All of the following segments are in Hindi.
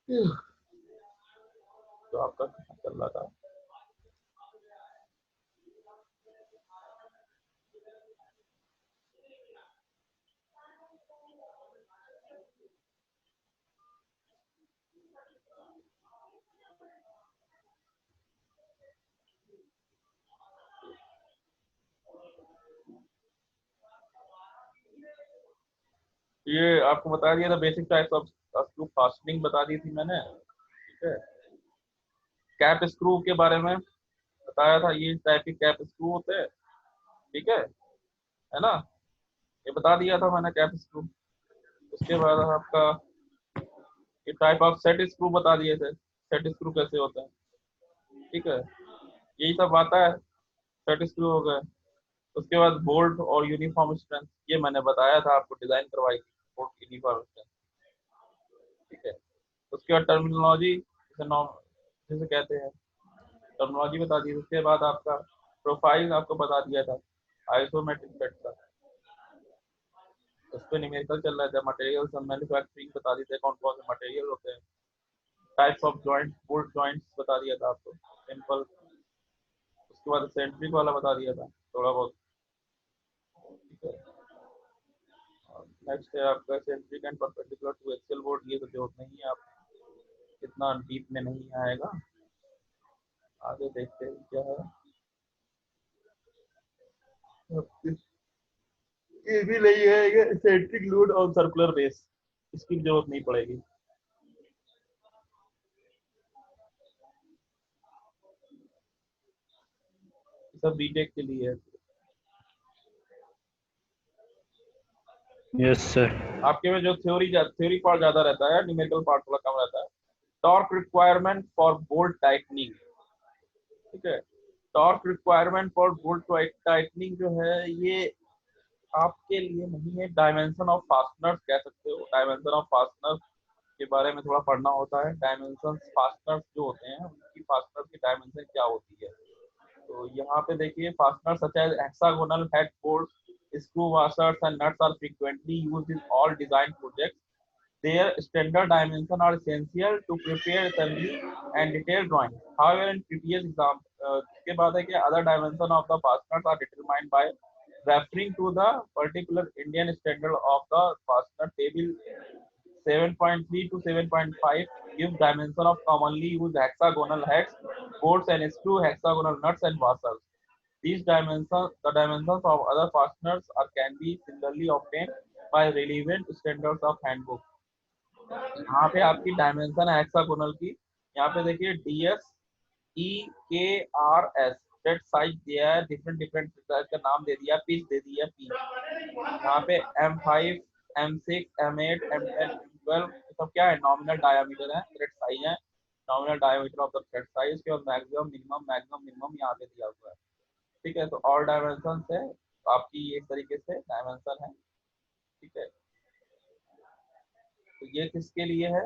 तो आपका कहाँ चल रहा था? ये आपको बता दिया था basic types of screw fastening बता दी थी मैंने, ठीक है। कैप स्क्रू के बारे में बताया था, ये टाइप के कैप स्क्रू होते हैं, ठीक है ना। ये बता दिया था मैंने कैप स्क्रू। उसके बाद आपका ये टाइप ऑफ सेट स्क्रू बता दिए थे, सेट स्क्रू कैसे होते हैं, ठीक है। यही सब आता है, सेट स्क्रू हो गए। उसके बाद बोल्ट और यूनिफॉर्म स्ट्रेंथ, ये मैंने बताया था आपको, डिजाइन करवाई थी बोल्ट यूनिफॉर्म स्ट्रेंथ, ठीक है। उसके बाद टर्मिनोलॉजी, जैसे कहते हैं, टर्मिनोलॉजी बता दी। उसके बाद आपका प्रोफाइल आपको बता दिया था आइसोमेट्रिक सेट का, उस पर न्यूमेरिकल चल रहा था। मटेरियल्स और मैन्युफैक्चरिंग बता दी थे, कौन कौन से मटेरियल होते हैं। Types of joint, bolt joints बता दिया था आपको, सिंपल। उसके बाद सेंट्रिक वाला बता दिया था थोड़ा बहुत, ठीक है। नेक्स्ट है आपका centric and perpendicular to axial board, ये तो जरूरत नहीं है, आप इतना डीप में नहीं आएगा। आगे देखते हैं क्या है। ये भी नहीं है, ये centric load on circular base, इसकी जरूरत नहीं पड़ेगी। सब बीटेक के लिए है। Yes sir. आपके में जो थ्योरी पार्ट ज्यादा रहता है, न्यूमेरिकल पार्ट थोड़ा कम रहता है। Torque requirement for bolt tightening, ठीक है। Torque requirement for bolt tightening जो है, ये आपके लिए नहीं है। डायमेंशन ऑफ फास्टनर्स कह सकते हो, डायमेंशन ऑफ फास्टनर्स के बारे में थोड़ा पढ़ना होता है। डायमेंशन फास्टनर्स जो होते हैं, उनकी फास्टनर्स की डायमेंशन क्या होती है। तो यहाँ पे देखिए, fastener such as hexagonal head bolt, screw washers and nuts are frequently used in all design projects. Their standard dimensions are essential to prepare assembly and detailed drawings. However, in previous example, इसके बाद है कि other dimension of the fasteners are determined by referring to the particular Indian standard of the fastener table 7.3 to 7.5 gives dimension of commonly used hexagonal heads, bolts and screw, hexagonal nuts and washers. The dimensions of other fasteners can be similarly obtained by relevant standards of handbook. यहाँ पे आपकी डायमेंशन है हेक्सागोनल की। यहाँ पे देखिए DSEKRS सेट साइज दिया है, डिफरेंट डिफरेंट साइज का नाम दे दिया, पिच दे दिया पी। यहाँ पे M5, M6, M8, M10, M12 सब क्या है, नॉमिनल डायमीटर है, थ्रेड साइज है, nominal diameter of the thread size के, और मैक्सिमम मिनिमम मैक्सिमम मिनिमम यहाँ पे दिया हुआ है, ठीक है। तो ऑल डायमेंशन है आपकी, एक तरीके से डायमेंशन है, ठीक है। तो ये किसके लिए है,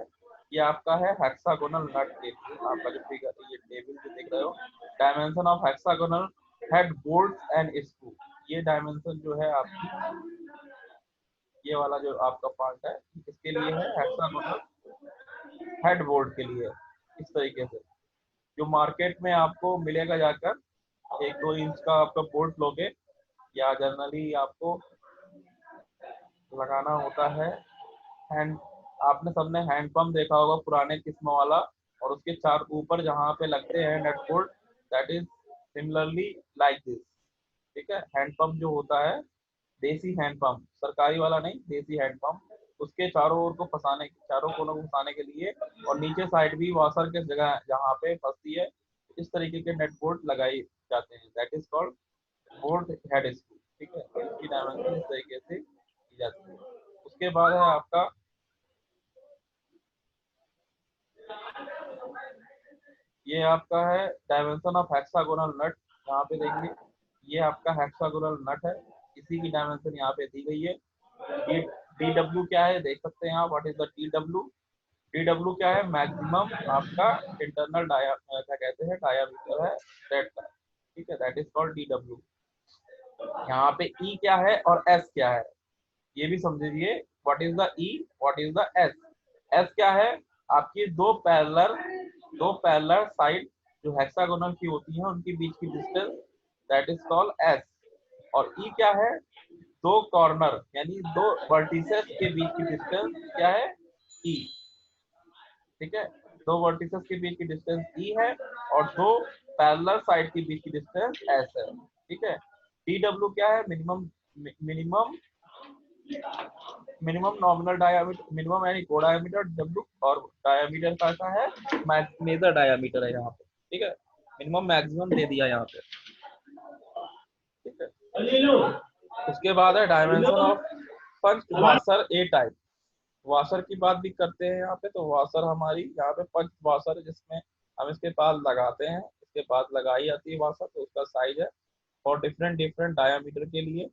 ये आपका है हेक्सागोनल नट के लिए। आपका जो फिगर, ये टेबल जो देख रहे हो, dimension of hexagonal head bolt and screw, ये डायमेंशन जो है आपकी, ये वाला जो आपका पार्ट है, किसके लिए है, हेक्सागोनल हेड बोल्ट के लिए। इस तरीके से जो मार्केट में आपको मिलेगा जाकर, 1-2 इंच का आपका बोल्ट लोगे, या जनरली आपको लगाना होता है हैंड, आपने सबने हैंड पंप देखा होगा पुराने किस्म वाला, और उसके चार ऊपर जहाँ पे लगते हैं nut bolt, that is similarly like this, ठीक है। हैंड पंप जो होता है, देसी हैंड पंप, सरकारी वाला नहीं, देसी हैंड पंप, उसके चारों ओर को फंसाने, चारों कोनों को फंसाने के लिए, और नीचे साइड भी वॉशर के जगह जहाँ पे फंसती है, इस तरीके के नेट बोल्ट लगाए जाते हैं, that is called bolt head screw, ठीक है। तो इसकी डायमेंशन इस तरीके से की जाती है। उसके बाद है आपका, ये आपका है डायमेंशन ऑफ हेक्सागोनल नट। यहाँ पे देखिए, ये आपका हेक्सागोनल नट है, इसी की डायमेंशन यहाँ पे दी गई है। डी डी डब्ल्यू क्या है देख सकते हैं आप, what is the D W. D W क्या है, मैक्सिमम आपका इंटरनल क्या कहते हैं, डायामीटर है थ्रेड का, ठीक है, that is called D W. यहाँ पे ई क्या है और एस क्या है, ये भी समझिए, what is the E, what is the S. S क्या है, आपकी दो पैरेलल साइड जो हेक्सागोनल की होती हैं उनके बीच की distance that is called S. और ई क्या है? दो कॉर्नर यानी दो वर्टिसेस के बीच की डिस्टेंस क्या है? ई। ठीक है, दो वर्टिसेस के बीच की डिस्टेंस ई है और दो पैरेलल साइड के बीच की डिस्टेंस एस है। ठीक है, डी डब्ल्यू क्या है? Minimum minimum nominal diameter, minimum यानी को डायामीटर डब्ल्यू, और डायामीटर कैसा है? मेजर डायामीटर है यहाँ पे। ठीक है, मिनिमम मैक्सिमम दे दिया यहाँ पे। ठीक है, उसके बाद है dimension of punch washer A type. Washer की बात भी करते हैं यहाँ पे, तो वाशर हमारी यहाँ पे पंच वाशर है जिसमें हम इसके पास लगाते हैं, इसके पास लगाई जाती है वाशर, तो उसका साइज है और डिफरेंट डिफरेंट डायामीटर के लिए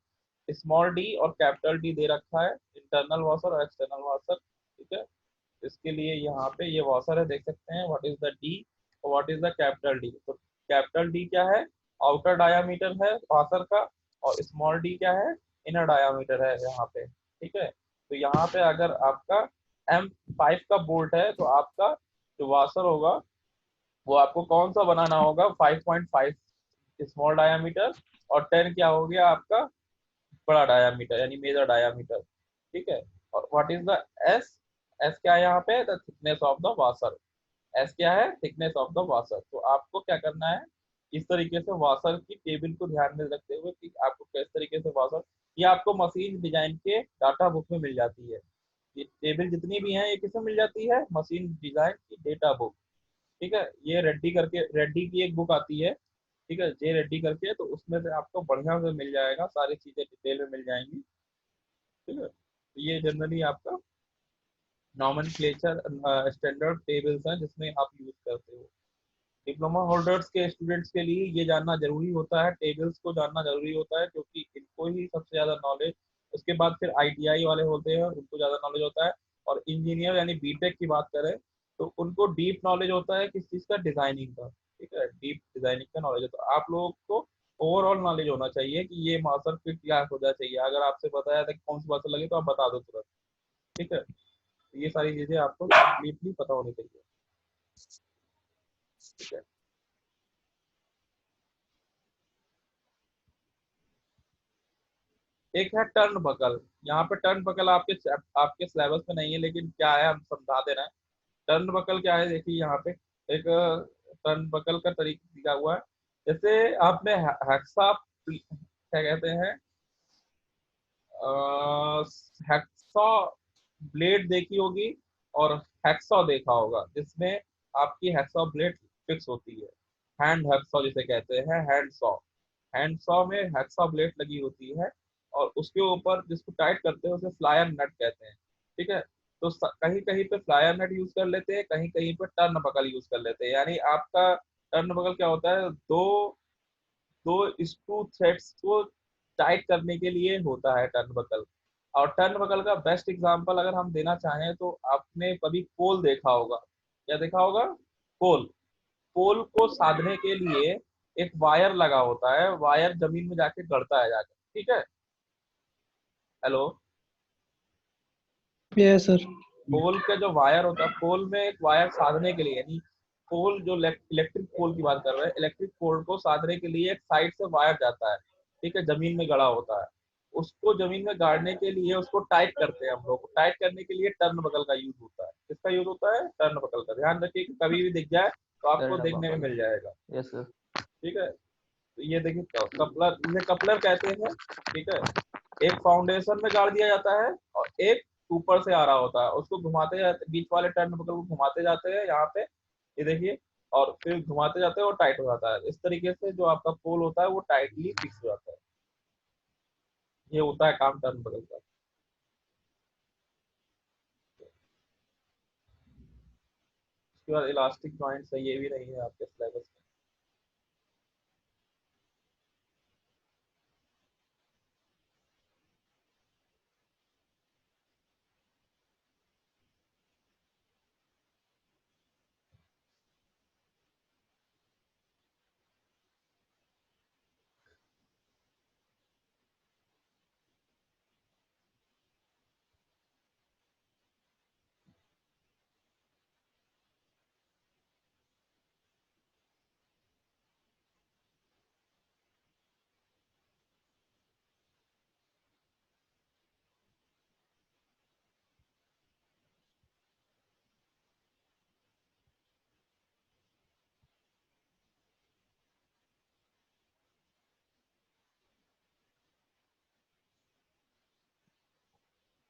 स्मॉल डी और कैपिटल डी दे रखा है, इंटरनल वाशर और एक्सटर्नल वाशर। ठीक है, इसके लिए यहाँ पे ये वाशर है, देख सकते हैं व्हाट इज द डी और what is the capital D. तो कैपिटल डी क्या है? आउटर डायामीटर है वाशर का, और स्मॉल डी क्या है? इनर डायामीटर है यहाँ पे। ठीक है, तो यहाँ पे अगर आपका M5 का बोल्ट है तो आपका जो वाशर होगा वो आपको कौन सा बनाना होगा? 5.5 स्मॉल डायामीटर, और 10 क्या हो गया आपका? बड़ा डायामीटर यानी मेजर डायामीटर। ठीक है, और what is the S? S क्या है यहाँ पे? The thickness of the washer. S क्या है? Thickness of the washer. तो आपको क्या करना है, इस तरीके से वाशर की टेबल को ध्यान में रखते हुए कि आपको किस तरीके से वाशर, ये आपको मशीन डिजाइन के डाटा बुक में मिल जाती है। ये टेबल जितनी भी हैं ये किसमें मिल जाती है? मशीन डिजाइन की डेटा बुक। ठीक है, ये रेड्डी करके, रेड्डी की एक बुक आती है। ठीक है, जे रेड्डी करके, तो उसमें से आपको बढ़िया से मिल जाएगा, सारी चीजें डिटेल में मिल जाएंगी। ठीक है, तो ये जनरली आपका नॉमेनक्लेचर स्टैंडर्ड टेबल्स हैं जिसमें आप यूज करते हो। डिप्लोमा होल्डर्स के स्टूडेंट्स के लिए ये जानना जरूरी होता है, टेबल्स को जानना जरूरी होता है, क्योंकि इनको ही सबसे ज्यादा नॉलेज, उसके बाद फिर आईटीआई वाले होते हैं उनको ज्यादा नॉलेज होता है, और इंजीनियर यानी बीटेक की बात करें तो उनको डीप नॉलेज होता है किस चीज का? डिजाइनिंग का। ठीक है, डीप डिजाइनिंग का नॉलेज है। तो आप लोगों को ओवरऑल नॉलेज होना चाहिए कि ये मास्टर फिट क्या होना चाहिए। अगर आपसे बताया था कि कौन सी मास्टर लगे तो आप बता दो तुरंत। ठीक है, तो ये सारी चीजें आपको कंप्लीटली पता होनी चाहिए। ठीक है, एक है टर्न बकल। यहाँ पे टर्न बकल आपके सिलेबस में नहीं है, लेकिन क्या है हम समझा दे रहे हैं। टर्न बकल क्या है, देखिए यहाँ पे एक टर्न बकल का तरीका दिया हुआ है। जैसे आपने हेक्सा क्या कहते हैं, हेक्सा ब्लेड देखी होगी और हैक्सॉ देखा होगा, जिसमें आपकी हैक्सॉ ब्लेड फिक्स होती है। हैंड हैक्सॉ जिसे कहते हैं, हैंड सॉ। हैंड सॉ में हैक्सॉ ब्लेड लगी होती है, और उसके ऊपर जिसको टाइट करते हैं उसे फ्लायर नट कहते हैं। ठीक है, तो कहीं कहीं पे फ्लायर नट यूज कर लेते हैं, कहीं कहीं पे टर्न बकल यूज कर लेते हैं। यानी आपका टर्न बकल क्या होता है? दो दो स्क्रू थ्रेड्स को टाइट करने के लिए होता है टर्न बकल। और टर्न बकल का बेस्ट एग्जांपल अगर हम देना चाहें तो आपने कभी पोल देखा होगा। क्या देखा होगा? पोल। पोल को साधने के लिए एक वायर लगा होता है, वायर जमीन में जाके गड़ता है जाकर। ठीक है, हेलो। Yes sir. पोल का जो वायर होता है, पोल में एक वायर साधने के लिए, यानी पोल जो इलेक्ट्रिक पोल की बात कर रहे हैं, इलेक्ट्रिक पोल को साधने के लिए एक साइड से वायर जाता है। ठीक है, जमीन में गड़ा होता है। उसको जमीन में गाड़ने के लिए उसको टाइट करते हैं हम लोग। टाइट करने के लिए टर्न बकल का यूज होता है। किसका यूज होता है? टर्न बकल का। ध्यान रखिए कि कभी भी दिख जाए तो आपको टर्न देखने में बकल। मिल जाएगा। Yes sir. ठीक है, तो ये देखिए कपलर, इसे कपलर कहते हैं। ठीक है, एक फाउंडेशन में गाड़ दिया जाता है और एक ऊपर से आ रहा होता है, उसको घुमाते जाते, बीच वाले टर्न बकल को घुमाते जाते हैं यहाँ पे, ये देखिए, और फिर घुमाते जाते हैं और टाइट हो जाता है। इस तरीके से जो आपका पोल होता है वो टाइटली फिक्स हो जाता है। ये होता है काम टर्न बकल का। उसके बाद इलास्टिक जॉइंट्स है, ये भी नहीं है आपके सिलेबस में।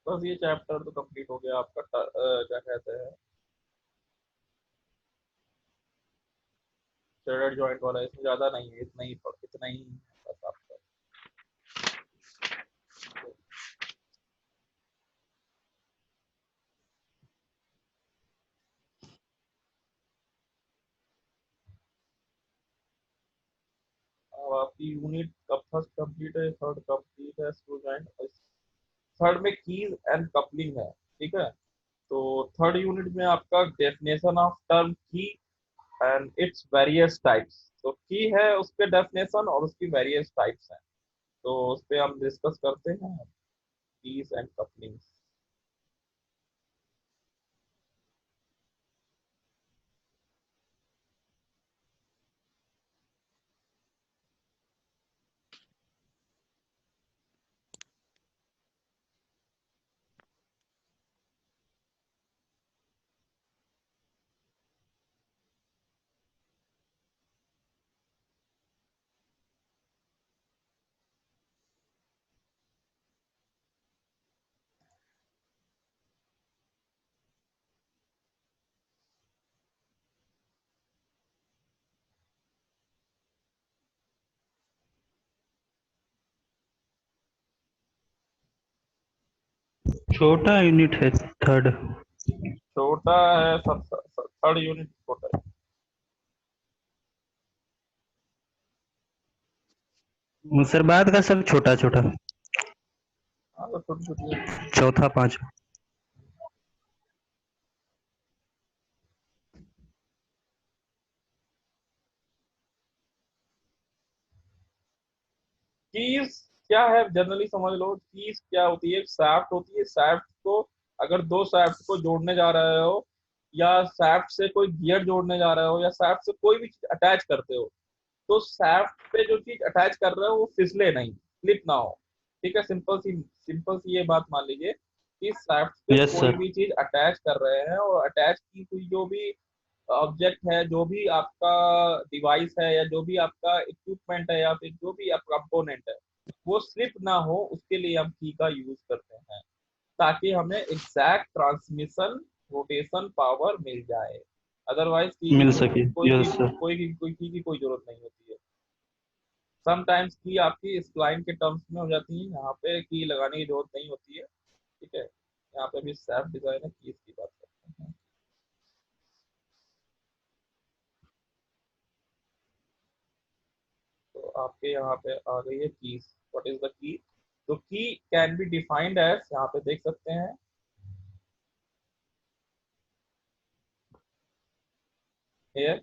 बस ये चैप्टर तो कंप्लीट हो गया आपका। क्या कहते हैं, थ्रेडेड जॉइंट वाला। इसमें ज्यादा नहीं है, इतना ही है बस आपका। अब आपकी यूनिट कब फर्स्ट कंप्लीट है, थर्ड कंप्लीट है स्क्रू जॉइंट। थर्ड में कीज एंड कपलिंग है, ठीक है। तो थर्ड यूनिट में आपका डेफिनेशन ऑफ टर्म की एंड इट्स वेरियस टाइप्स। तो की है उसके डेफिनेशन और उसकी वेरियस टाइप्स हैं, तो उस पे हम डिस्कस करते हैं कीज एंड कपलिंग। छोटा यूनिट है थर्ड। छोटा है, सब थर्ड यूनिट छोटा है। सर बाद का सब छोटा छोटा। हाँ तो छोटी छोटी है। चौथा पांच। कीज क्या है जनरली समझ लो। कीज क्या होती है, शाफ्ट होती है। शाफ्ट को, अगर दो शाफ्ट को जोड़ने जा रहे हो, या शाफ्ट से कोई गियर जोड़ने जा रहे हो, या शाफ्ट से कोई भी चीज अटैच करते हो, तो शाफ्ट पे जो चीज अटैच कर रहे हो वो फिसले नहीं, स्लिप ना हो। ठीक है, सिंपल सी ये बात मान लीजिए कि शाफ्ट पे यस कोई सर। भी चीज अटैच कर रहे हैं, और अटैच की हुई जो भी ऑब्जेक्ट है, जो भी आपका डिवाइस है, या जो भी आपका इक्विपमेंट है, या फिर जो भी आपका कंपोनेंट है, वो स्लिप ना हो, उसके लिए हम की का यूज करते हैं, ताकि हमें एग्जैक्ट ट्रांसमिशन रोटेशन पावर मिल जाए। अदरवाइज की की मिल कोई सके। कोई की यस सर। कोई की कोई जरूरत नहीं होती है। समटाइम्स की आपकी इस क्लाइंट के टर्म्स में हो जाती है, यहाँ पे की लगाने की जरूरत नहीं होती है। ठीक है, यहाँ पे भी सेल्फ डिजाइन है, कीज की बात करते हैं। तो आपके यहाँ पे आ गई है keys. What is the key? तो की कैन बी डिफाइंड एज, यहाँ पे देख सकते हैं here,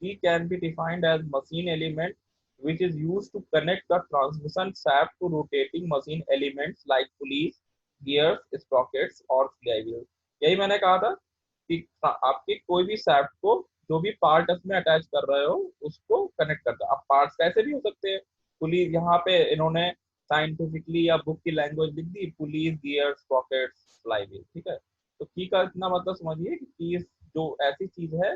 key can be defined as machine element which is used to connect the transmission shaft to rotating machine elements like pulleys, gears, sprockets और flywheels। यही मैंने कहा था कि आपके कोई भी shaft को जो भी पार्ट इसमें अटैच कर रहे हो उसको कनेक्ट करता है। अब पार्ट्स कैसे भी हो सकते हैं। पुली, यहाँ पे इन्होंने साइंटिफिकली या बुक की लैंग्वेज लिख दी, पुलीज, गियर, स्प्रॉकेट्स, फ्लाईव्हील। ठीक है, तो की का इतना मतलब समझिए कि की जो ऐसी चीज है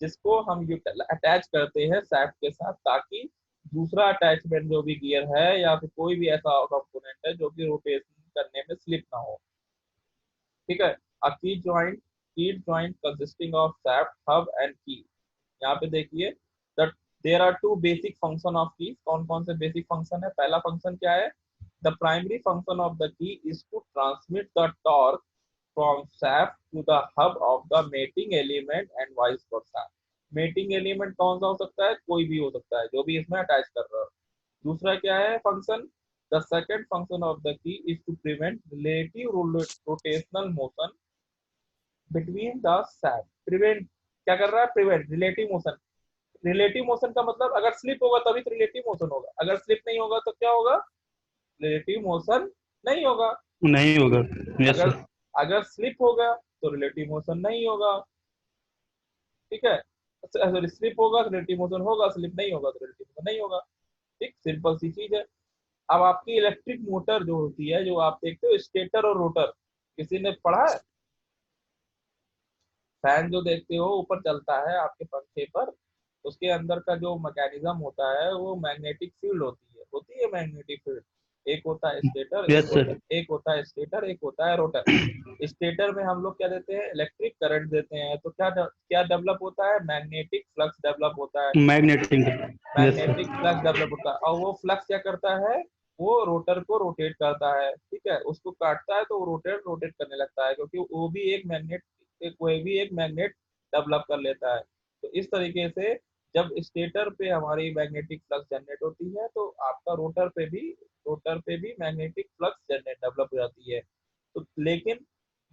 जिसको हम अटैच करते हैं सैफ्ट के साथ, ताकि दूसरा अटैचमेंट जो भी गियर है या फिर कोई भी ऐसा कंपोनेंट है जो कि रोटेशन करने में स्लिप ना हो। ठीक है, a key joint consisting of shaft, hub and key. यहाँ पे देखिए that there are two basic function of key. कौन कौन से बेसिक फंक्शन है? पहला फंक्शन क्या है? The primary function of the key is to transmit the torque from shaft to the hub of the mating element and vice versa। Mating element कौन सा हो सकता है? कोई भी हो सकता है जो भी इसमें अटैच कर रहा है। दूसरा क्या है function? The second function of the key is to prevent relative rotational motion between the shaft। Prevent क्या कर रहा है? Prevent relative motion. Relative motion का मतलब अगर स्लिप होगा तभी तो रिलेटिव मोशन होगा, अगर स्लिप नहीं होगा तो क्या होगा? रिलेटिव मोशन नहीं होगा। नहीं होगा। यस अगर सर। अगर स्लिप होगा तो रिलेटिव मोशन नहीं होगा। ठीक है, सॉरी, स्लिप होगा तो रिलेटिव मोशन होगा, स्लिप नहीं होगा तो रिलेटिव मोशन नहीं होगा। ठीक, सिंपल सी चीज है। अब आपकी इलेक्ट्रिक मोटर जो होती है, जो आप देखते हो स्टेटर और रोटर, किसी ने पढ़ा है? फैन जो देखते हो ऊपर चलता है आपके पंखे पर, उसके अंदर का जो मैकेनिज्म होता है वो मैग्नेटिक फील्ड होती है मैग्नेटिक फील्ड। एक होता है स्टेटर, यस सर। एक होता है स्टेटर, एक होता है रोटर। स्टेटर में हम लोग क्या देते हैं, इलेक्ट्रिक करंट देते हैं, तो क्या क्या डेवलप होता है, मैग्नेटिक फ्लक्स डेवलप होता है। Magnetic. Yes sir. Magnetic flux develop होता है, और वो फ्लक्स क्या करता है, वो रोटर को रोटेट करता है, ठीक है, उसको काटता है तो वो रोटेट रोटेट करने लगता है, क्योंकि वो भी एक मैग्नेट, कोई भी एक मैग्नेट डेवलप कर लेता है। तो इस तरीके से जब स्टेटर पे हमारी मैग्नेटिक फ्लक्स जनरेट होती है, तो आपका रोटर पे भी मैग्नेटिक फ्लक्स जनरेट डेवलप हो जाती है। तो लेकिन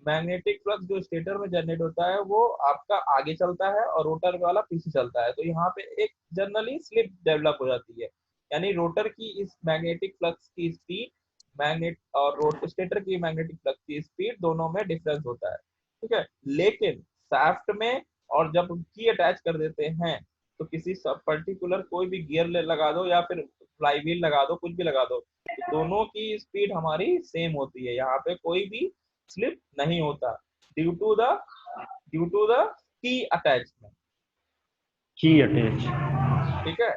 मैग्नेटिक फ्लक्स जो स्टेटर में जनरेट होता है वो आपका आगे चलता है और रोटर वाला पीछे चलता है, तो यहाँ पे एक जनरली स्लिप डेवलप हो जाती है। यानी रोटर की इस मैग्नेटिक फ्लक्स की स्पीड, मैग्नेट और स्टेटर की मैग्नेटिक फ्लक्स की स्पीड दोनों में डिफरेंस होता है, ठीक है। लेकिन शाफ्ट में, और जब की अटैच कर देते हैं, तो किसी सब पर्टिकुलर कोई भी गियर लगा दो या फिर फ्लाई व्हील लगा दो, कुछ भी लगा दो, तो दोनों की स्पीड हमारी सेम होती है, यहाँ पे कोई भी स्लिप नहीं होता, due to the key attachment, key attach. ठीक है,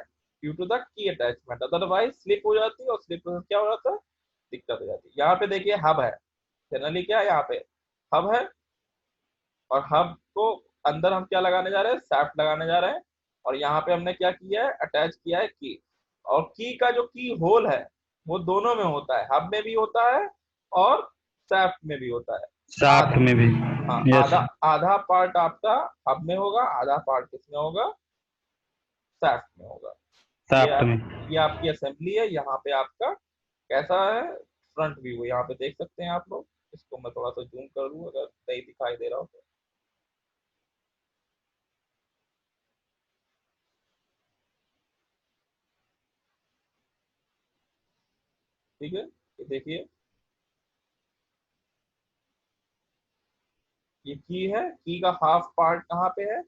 due to the key attachment, otherwise slip हो जाती है, और स्लिप से क्या हो जाता है, दिक्कत हो जाती है। यहाँ पे देखिए हब है, जनरली क्या है, यहाँ पे हब है, और हब को अंदर हम क्या लगाने जा रहे हैं, शाफ्ट लगाने जा रहे हैं, और यहाँ पे हमने क्या किया है, अटैच किया है की। और की का जो की होल है वो दोनों में होता है, हब में भी होता है और शाफ्ट में भी होता है। शाफ्ट आधा, में भी। हाँ यस। आधा, आधा पार्ट आपका हब में होगा, आधा पार्ट किसमें होगा, शाफ्ट में होगा। ये शाफ्ट आप, में। ये आपकी असेंबली है, यहाँ पे आपका कैसा है, फ्रंट व्यू यहाँ पे देख सकते हैं आप लोग। इसको मैं थोड़ा सा जूम कर लूँ अगर नहीं दिखाई दे रहा हो तो। ठीक है, ये देखिए, ये की है, की का हाफ पार्ट कहाँ पे है,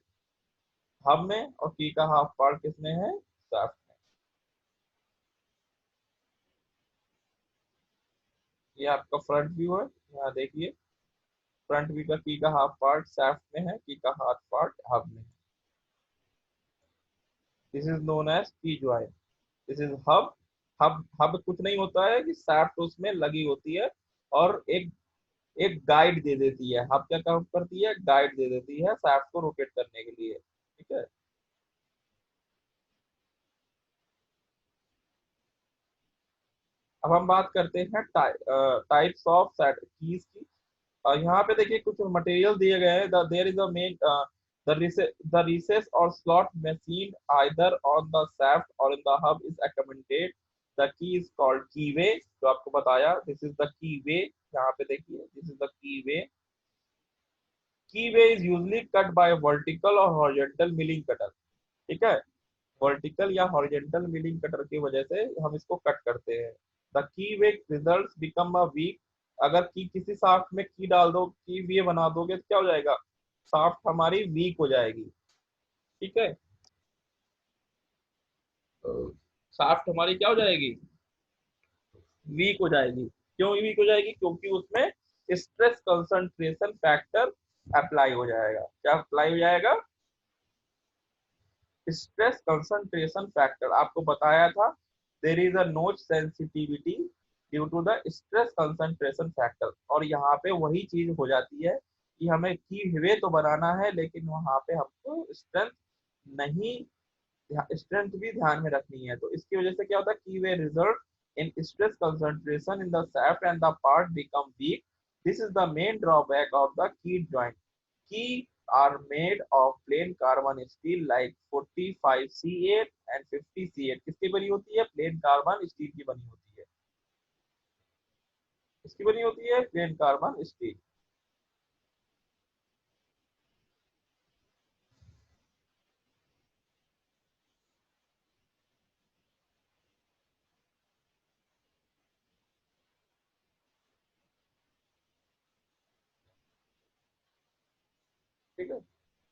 हब में, और की का हाफ पार्ट किसमें है, शाफ्ट में। ये आपका फ्रंट व्यू है, यहाँ देखिए, फ्रंट व्यू का की का हाफ पार्ट शाफ्ट में है, की का हाफ पार्ट हब में है। दिस इज नोन एज की join, this is hub. Hub कुछ नहीं होता है कि शाफ्ट उसमें लगी होती है, और एक एक गाइड दे देती है, हब क्या काम करती है, गाइड दे देती है शाफ्ट को रोटेट करने के लिए, ठीक है। अब हम बात करते हैं टाइप्स ऑफ कीज की। यहाँ पे देखिए कुछ मटेरियल दिए गए हैं, there is a main the recess or slot machine either on the shaft or in the hub is accommodated, the key is called keyway, जो आपको बताया, this is the keyway। यहाँ पे देखिए, this is the keyway। keyway is usually cut by a vertical or horizontal milling cutter, ठीक है, वर्टिकल या हॉरिजेंटल मिलिंग कटर की वजह से हम इसको कट करते हैं। The key way result become a weak, अगर की किसी शाफ्ट में की डाल दो, की वे बना दोगे तो क्या हो जाएगा, शाफ्ट हमारी वीक हो जाएगी, ठीक है, शाफ्ट हमारी क्या हो जाएगी, वीक हो जाएगी। क्यों वीक हो जाएगी, क्योंकि उसमें स्ट्रेस कंसंट्रेशन फैक्टर अप्लाई हो जाएगा, क्या अप्लाई हो जाएगा, स्ट्रेस कंसंट्रेशन फैक्टर। आपको बताया था, देर is a notch sensitivity due to the stress concentration factor, और यहाँ पे वही चीज हो जाती है कि हमें की वे तो बनाना है, लेकिन वहां पे हमको स्ट्रेंथ नहीं, स्ट्रेंथ भी ध्यान में रखनी है, तो इसकी वजह से क्या होता है, की वे result in stress concentration in the shaft and the part become weak, this is the main drawback of the key joint। key are made of plain carbon steel like 45C8 and 50C8, किसकी बनी होती है, प्लेन कार्बन स्टील की बनी होती है, किसकी बनी होती है, प्लेन कार्बन स्टील। ठीक है,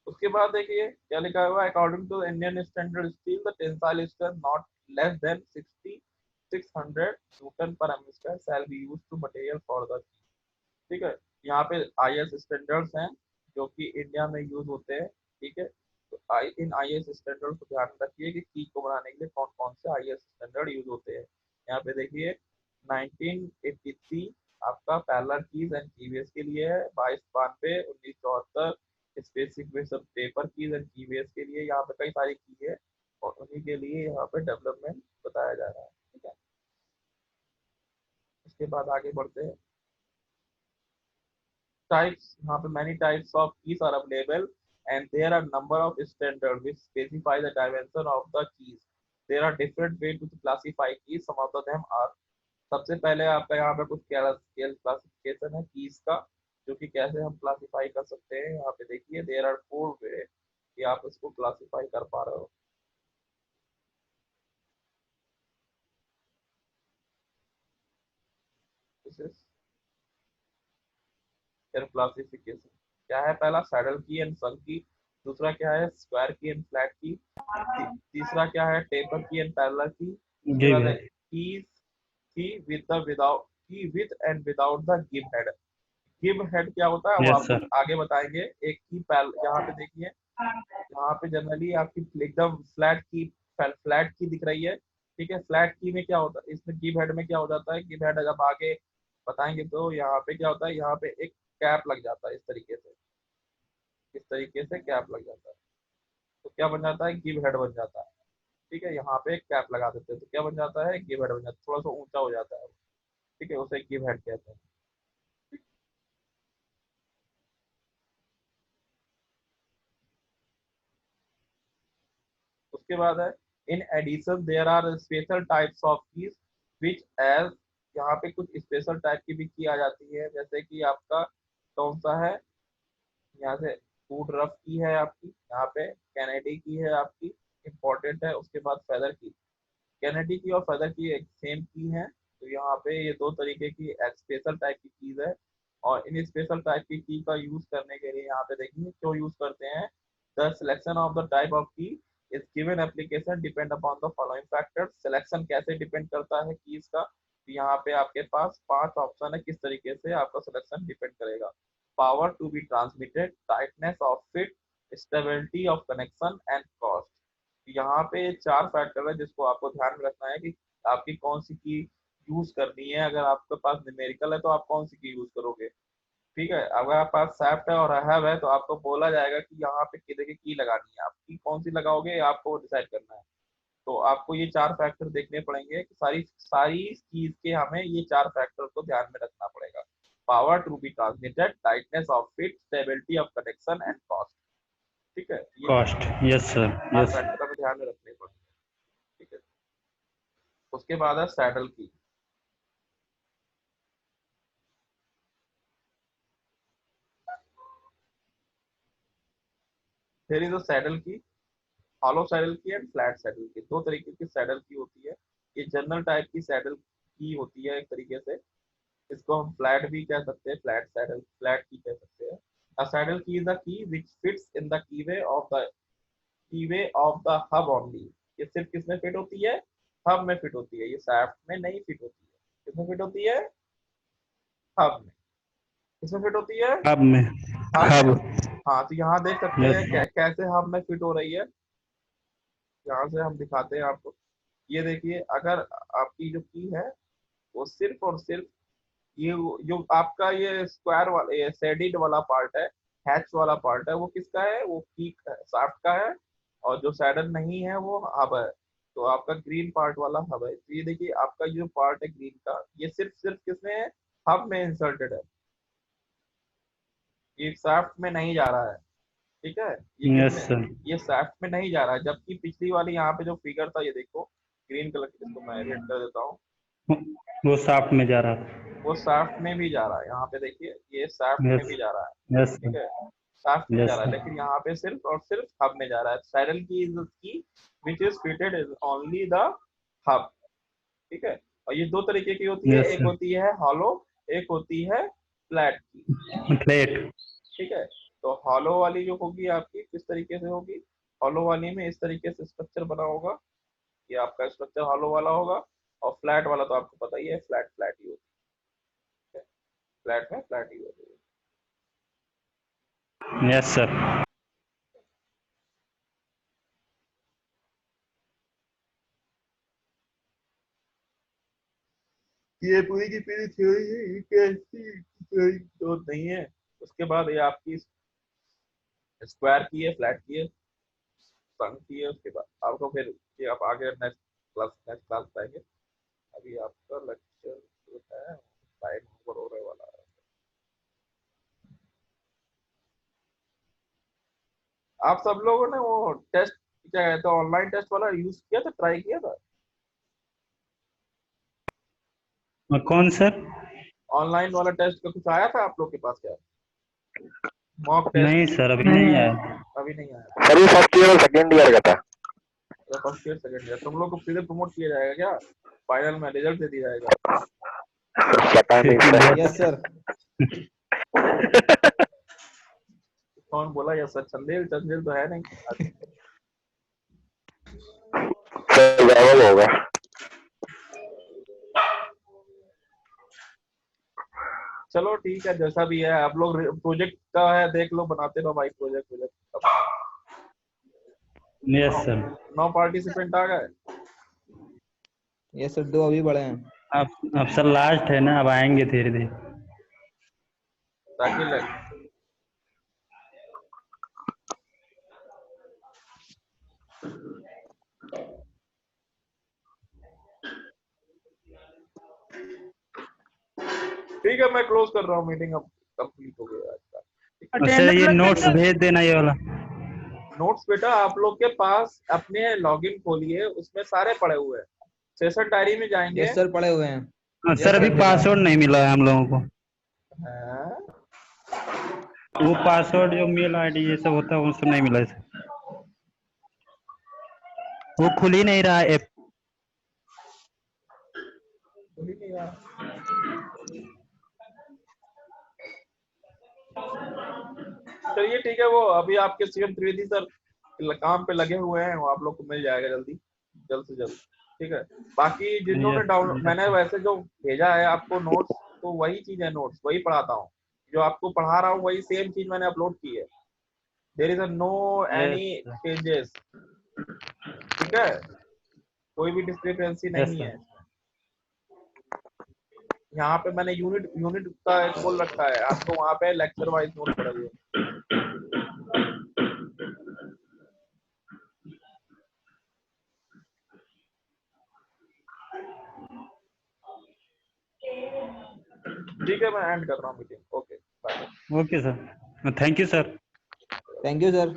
उसके बाद देखिए क्या लिखा हुआ है, according to Indian standard steel the tensile strength not less than 600 newton per m square shall be used to material for the, ठीक है। यहाँ पे आईएस स्टैंडर्ड्स हैं जो कि इंडिया में यूज होते हैं, ठीक है, तो इन आईएस स्टैंडर्ड को ध्यान रखिए कि की को बनाने के लिए कौन कौन से आईएस स्टैंडर्ड यूज होते हैं। यहाँ पे देखिए 1983 आपका पैरेलल कीज एंड कीबेस के लिए है। 2292 1974 स्पेसिफिकेशन पेपर कीज एंड कीबेस के लिए। यहाँ पे कई सारी की है और उन्हीं के लिए यहाँ पे डेवलपमेंट बताया जा रहा है। ठीक है, उसके बाद आगे बढ़ते हैं। types, यहाँ पे many types of keys are available and there are number of standard which specify the dimension of the keys. There are different way to classify keys. Some of them are, सबसे पहले आपका यहाँ पे कुछ स्केल क्लासिफिकेशन है कीज का, जो कि कैसे हम क्लासिफाई कर सकते हैं। यहाँ पे देखिए देयर आर 4 वे कि आप इसको क्लासिफाई कर पा रहे हो। This is classification. क्या है? पहला सैडल की एंड संक की, दूसरा क्या है स्क्वायर की एंड फ्लैट की, तीसरा क्या है टेपर की एंड पैरेलल की, उसके जी बाद है भैया। की विद द विदाउट की with and without the give head. Give head क्या होता है वो यस आपको सर। आगे बताएंगे। एक की पैल यहाँ पे देखिए, यहाँ पे जनरली आपकी एकदम फ्लैट की दिख रही है। ठीक है, फ्लैट की में क्या होता है, इसमें गिव हेड में क्या हो जाता है, गिव हेड जब आगे बताएंगे तो यहाँ पे क्या होता है, यहाँ पे एक कैप लग जाता है इस तरीके से, इस तरीके से कैप लग जाता है। तो क्या बन जाता है, गिव हेड बन जाता है। ठीक है, यहाँ पे एक कैप लगा देते हैं तो क्या बन जाता है, गिव हेड बन जाता है, थोड़ा सा ऊंचा हो जाता है। ठीक है, उसे गिव हेड कहते हैं। उसके बाद है in addition there are special types of keys which as, यहाँ पे कुछ स्पेशल टाइप की भी की आ जाती है। जैसे कि आपका कौन सा है, यहाँ से फूड रफ की है आपकी, यहाँ पे कैनेडी की है आपकी, इम्पोर्टेंट है। उसके बाद फेदर की, कैनेडी की और फेदर की एक सेम की है। तो यहाँ पे ये दो तरीके की स्पेशल टाइप की कीज है। और इन स्पेशल टाइप की का यूज करने के लिए यहाँ पे देखिए क्यों यूज करते हैं। The selection of the type of key is given application depend upon the following factors. Selection कैसे डिपेंड करता है कीज का, तो यहाँ पे आपके पास 5 ऑप्शन है किस तरीके से आपका सिलेक्शन डिपेंड करेगा। Power to be transmitted, tightness of fit, stability of connection and cost. यहाँ पे 4 फैक्टर है जिसको आपको ध्यान में रखना है कि आपकी कौन सी की यूज करनी है। अगर आपके पास न्यूमेरिकल है तो आप कौन सी की यूज करोगे। ठीक है, अगर आपके पास सैफ्ट है और हैव है तो आपको बोला जाएगा कि यहाँ पे कितने की लगानी है, आपकी कौन सी लगाओगे आपको डिसाइड करना है। तो आपको ये 4 फैक्टर देखने पड़ेंगे कि सारी सारी चीज के हमें ये 4 फैक्टर को ध्यान में रखना पड़ेगा। Power to be transmitted, tightness of fit, stability of connection and cost. ठीक है, ये cost. Yes sir. 4 yes. Factor हमें ध्यान में रखने पड़ेंगे। ठीक है, उसके बाद है सैडल की। फिर इज सैडल की, हॉलो सैडल की एंड फ्लैट सैडल की। दो तरीके की सैडल की होती है। ये जनरल टाइप की सैडल की होती है एक तरीके से, इसको हम फ्लैट भी कह सकते हैं, फ्लैट सैडल, फ्लैट की कह सकते हैं। अ सैडल की is the key which fits in the कीवे of the hub only. ये सिर्फ किसमें फिट होती है, हब में फिट होती है, ये शाफ्ट में नहीं फिट होती है। किसमें फिट होती है, हब में। किसमें फिट होती है, हब में। हब में। हब। हाँ, तो यहाँ देख सकते यस। हैं कैसे हब में फिट हो रही है। यहाँ से हम दिखाते हैं आपको। ये देखिए, अगर आपकी जो की है वो सिर्फ और सिर्फ ये जो आपका ये स्क्वायर वाला ये शेडिड वाला पार्ट है, हैच वाला पार्ट है, वो किसका है, वो की शाफ्ट का है। और जो सैडल नहीं है वो हब है। तो आपका ग्रीन पार्ट वाला हब है। तो ये देखिए आपका जो पार्ट है ग्रीन का, ये सिर्फ सिर्फ किसमें है, हब में इंसर्टेड है, ये शाफ्ट में नहीं जा रहा है। ठीक है, ये यस किसमें, सर। ये शाफ्ट में नहीं जा रहा है। जबकि पिछली वाली यहाँ पे जो फिगर था ये देखो, ग्रीन कलर की, इसको मैं रेड कर देता हूँ, वो साफ्ट में जा रहा था। वो शाफ्ट में भी जा रहा है। यहाँ पे देखिए ये शाफ्ट में यस। भी जा रहा है। यस ठीक सर। है, शाफ्ट में जा यस रहा है, सर। लेकिन यहाँ पे सिर्फ और सिर्फ हब में जा रहा है। साइरल की इज की which is fitted is only the hub. ठीक है, और ये दो तरीके की होती है, यस एक सर। होती है हॉलो, एक होती है फ्लैट की। प्लेट। ठीक है, तो हॉलो वाली जो होगी आपकी किस तरीके से होगी, हॉलो वाली में इस तरीके से स्ट्रक्चर बना होगा, ये आपका स्ट्रक्चर हॉलो वाला होगा। और फ्लैट वाला तो आपको पता ही है, फ्लैट फ्लैट ही होती है, फ्लैट में फ्लैट ही होती है। Yes sir. ये पूरी की पूरी थ्योरी है, कैसी थ्योरी तो नहीं है। उसके बाद ये आपकी स्क्वायर की है, फ्लैट की है, संग की है। उसके बाद आपको फिर ये आप आगे नेक्स्ट क्लास पाएंगे। अभी आपका लेक्चर जो है टाइम ओवर होने वाला है। आप सब लोगों ने वो टेस्ट क्या कहते हैं ऑनलाइन टेस्ट वाला यूज किया था, ट्राई किया था? कौन सर? ऑनलाइन वाला टेस्ट का कुछ आया था आप लोग के पास क्या? Mock test? नहीं सर, अभी नहीं आया। अभी नहीं आया। सर ये फर्स्ट ईयर और सेकेंड ईयर का था। फर्स्ट ईयर सेकंड ईयर तुम लोग को सीधे प्रमोट किया जाएगा क्या? फाइनल में रिजल्ट दे दिया जाएगा? पता नहीं सर। Yes sir. कौन बोला यस सर? चंदेल चंदेल तो है नहीं। सर वैभव होगा। चलो ठीक है, जैसा भी है आप लोग प्रोजेक्ट का है देख लो, बनाते रहो भाई project project. Yes sir. 9 participant आ गए। यस सर, 2 अभी बढ़े हैं। अब सर लास्ट है ना, अब आएंगे धीरे धीरे। ताकि लग ठीक है, मैं क्लोज कर रहा हूँ मीटिंग, अब कंप्लीट हो गया आज का। सर ये नोट्स भेज देना ये वाला। नोट्स बेटा आप लोग के पास अपने लॉगिन खोलिए, उसमें सारे पड़े हुए हैं। सेशन डायरी में जाएंगे। यस सर, पड़े हुए हैं। सर अभी पासवर्ड नहीं मिला है हम लोगों को। हाँ? वो पासवर्ड जो मेल आईडी ये सब होता है वो सब नहीं मिला है सर। वो खुल ही नहीं रहा ऐप। खुल ही नहीं रहा। चलिए ठीक है, वो अभी आपके सीएम त्रिवेदी सर काम पे लगे हुए हैं, वो आप लोग को मिल जाएगा जल्दी, जल्द से जल्द। ठीक है, बाकी जिन्होंने डाउनलोड, मैंने वैसे जो भेजा है आपको नोट्स, तो वही चीज है, नोट्स वही पढ़ाता हूँ, जो आपको पढ़ा रहा हूँ वही सेम चीज मैंने अपलोड की है। There is no any changes. ठीक है, कोई भी डिस्क्रिपेंसी नहीं है। यहाँ पे मैंने यूनिट यूनिट का एक बोल रखा है, आपको वहाँ पे लेक्चर वाइज नोट पड़े हुए। ठीक है, मैं एंड कर रहा हूँ meeting. Okay bye. Okay sir, thank you sir. Thank you sir.